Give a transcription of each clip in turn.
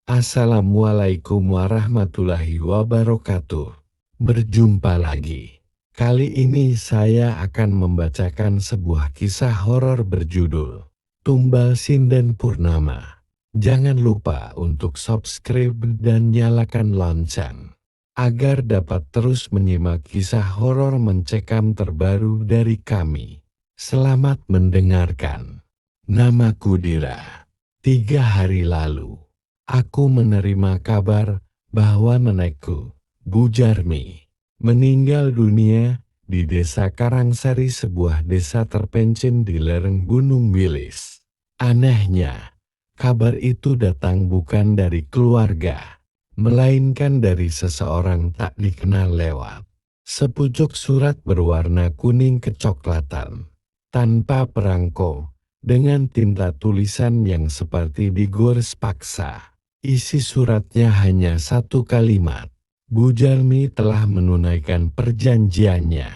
Assalamualaikum warahmatullahi wabarakatuh. Berjumpa lagi. Kali ini saya akan membacakan sebuah kisah horor berjudul Tumbal Sinden Purnama. Jangan lupa untuk subscribe dan nyalakan lonceng agar dapat terus menyimak kisah horor mencekam terbaru dari kami. Selamat mendengarkan. Namaku Dira. 3 hari lalu, aku menerima kabar bahwa nenekku, Bu Jarmi, meninggal dunia di Desa Karangsari, sebuah desa terpencil di lereng Gunung Wilis. Anehnya, kabar itu datang bukan dari keluarga, melainkan dari seseorang tak dikenal lewat sepucuk surat berwarna kuning kecoklatan, tanpa perangko, dengan tinta tulisan yang seperti digores paksa. Isi suratnya hanya satu kalimat. Bu Jarmi telah menunaikan perjanjiannya.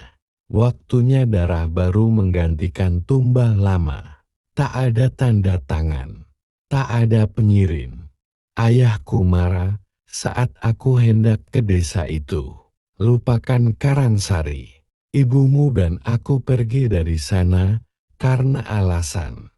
Waktunya darah baru menggantikan tumbal lama. Tak ada tanda tangan. Tak ada pengirim. Ayahku marah saat aku hendak ke desa itu. Lupakan Karangsari. Ibumu dan aku pergi dari sana karena alasan,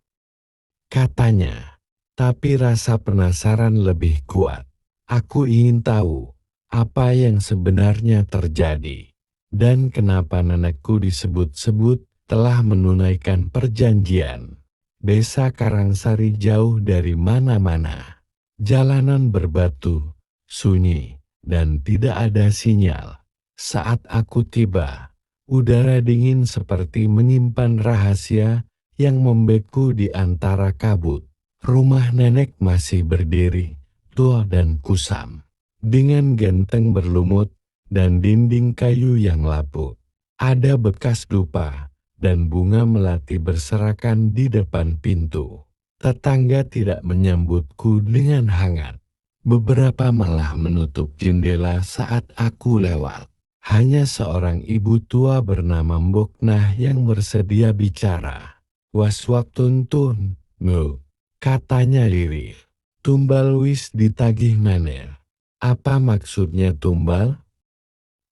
katanya. Tapi rasa penasaran lebih kuat. Aku ingin tahu apa yang sebenarnya terjadi dan kenapa nenekku disebut-sebut telah menunaikan perjanjian. Desa Karangsari jauh dari mana-mana. Jalanan berbatu, sunyi, dan tidak ada sinyal. Saat aku tiba, udara dingin seperti menyimpan rahasia yang membeku di antara kabut. Rumah nenek masih berdiri, tua dan kusam, dengan genteng berlumut dan dinding kayu yang lapuk. Ada bekas dupa dan bunga melati berserakan di depan pintu. Tetangga tidak menyambutku dengan hangat. Beberapa malah menutup jendela saat aku lewat. Hanya seorang ibu tua bernama Mbok Nah yang bersedia bicara. Waswaktun ngu, katanya lirih. Tumbal wis ditagih maneh. Apa maksudnya tumbal?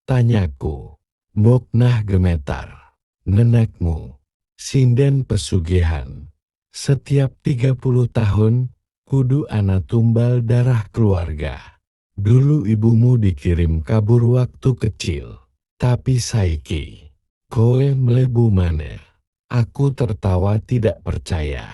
Tanyaku. Mbok Nah gemetar. Nenekmu, sinden pesugihan. Setiap 30 tahun, kudu ana tumbal darah keluarga. Dulu ibumu dikirim kabur waktu kecil, tapi saiki, kowe mlebu maneh. Aku tertawa tidak percaya,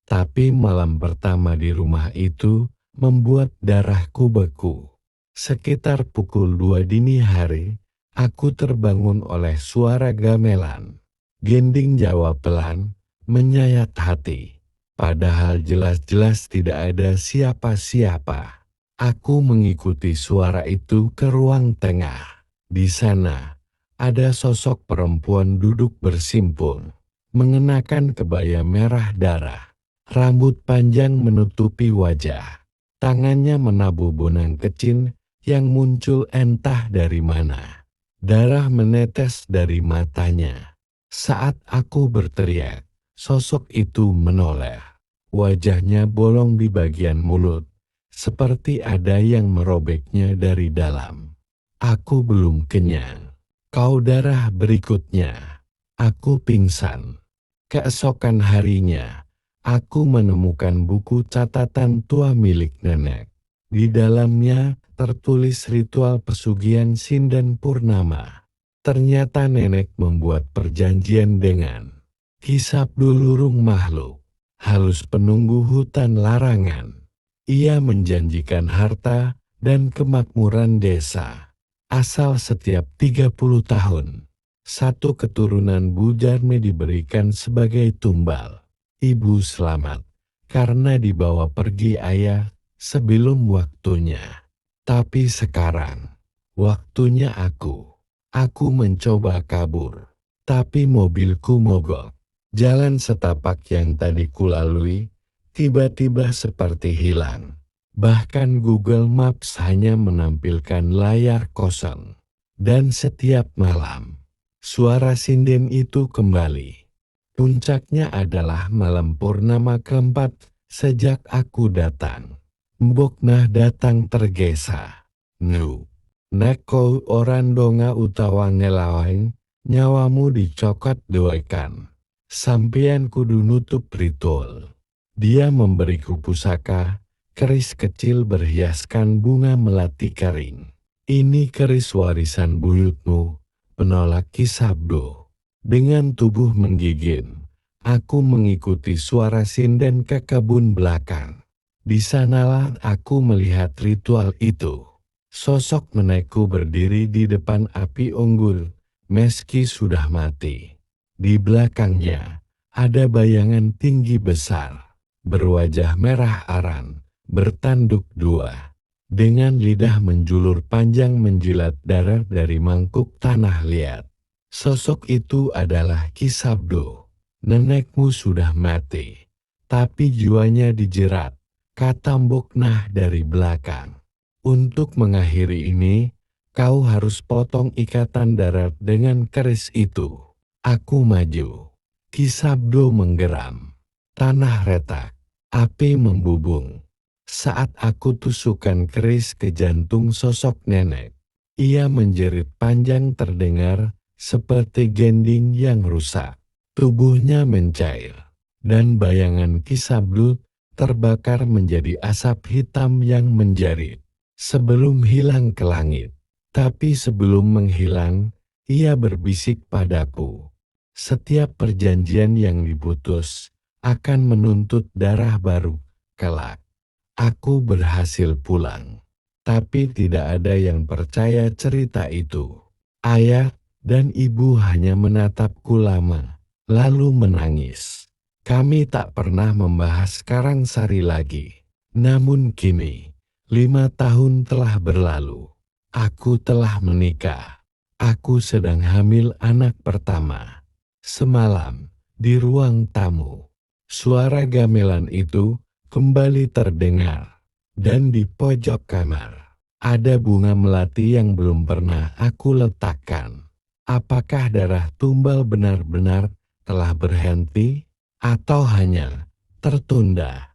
tapi malam pertama di rumah itu membuat darahku beku. Sekitar pukul 2 dini hari, aku terbangun oleh suara gamelan. Gending Jawa pelan, menyayat hati, padahal jelas-jelas tidak ada siapa-siapa. Aku mengikuti suara itu ke ruang tengah. Di sana, ada sosok perempuan duduk bersimpul, mengenakan kebaya merah darah. Rambut panjang menutupi wajah. Tangannya menabuh bonang kecil yang muncul entah dari mana. Darah menetes dari matanya. Saat aku berteriak, sosok itu menoleh. Wajahnya bolong di bagian mulut, seperti ada yang merobeknya dari dalam. Aku belum kenyang. Kau darah berikutnya. Aku pingsan. Keesokan harinya, aku menemukan buku catatan tua milik nenek. Di dalamnya tertulis ritual pesugihan sinden purnama. Ternyata nenek membuat perjanjian dengan Hisap Dulurung Makhluk, halus penunggu hutan larangan. Ia menjanjikan harta dan kemakmuran desa, asal setiap 30 tahun, satu keturunan Bu Jarmi diberikan sebagai tumbal. Ibu selamat, karena dibawa pergi ayah sebelum waktunya. Tapi sekarang, waktunya aku. Aku mencoba kabur, tapi mobilku mogok. Jalan setapak yang tadi kulalui tiba-tiba seperti hilang. Bahkan Google Maps hanya menampilkan layar kosong. Dan setiap malam, suara sinden itu kembali. Puncaknya adalah malam purnama keempat sejak aku datang. Mbok Nah datang tergesa. Nu, nek kau orang donga utawa ngelawain, nyawamu dicokot doekan. Sampean kudu nutup ritual. Dia memberiku pusaka, keris kecil berhiaskan bunga melati kering. Ini keris warisan buyutmu, penolak Ki Sabdo. Dengan tubuh menggigil, aku mengikuti suara sinden ke kebun belakang. Di sanalah aku melihat ritual itu. Sosok nenekku berdiri di depan api unggul, meski sudah mati. Di belakangnya, ada bayangan tinggi besar, berwajah merah aran, bertanduk dua. Dengan lidah menjulur panjang menjilat darah dari mangkuk tanah liat. Sosok itu adalah Ki Sabdo. Nenekmu sudah mati, tapi jiwanya dijerat, kata Mbok Nah dari belakang. Untuk mengakhiri ini, kau harus potong ikatan darat dengan keris itu. Aku maju. Ki Sabdo menggeram. Tanah retak, api membubung. Saat aku tusukkan keris ke jantung sosok nenek, ia menjerit panjang terdengar seperti gending yang rusak. Tubuhnya mencair, dan bayangan Ki Sabdo terbakar menjadi asap hitam yang menjerit. Sebelum hilang ke langit, tapi sebelum menghilang, ia berbisik padaku. Setiap perjanjian yang diputus akan menuntut darah baru kelak. Aku berhasil pulang, tapi tidak ada yang percaya cerita itu. Ayah dan ibu hanya menatapku lama, lalu menangis. Kami tak pernah membahas Karangsari lagi. Namun kini, 5 tahun telah berlalu. Aku telah menikah. Aku sedang hamil anak pertama. Semalam, di ruang tamu, suara gamelan itu kembali terdengar, dan di pojok kamar ada bunga melati yang belum pernah aku letakkan. Apakah darah tumbal benar-benar telah berhenti, atau hanya tertunda?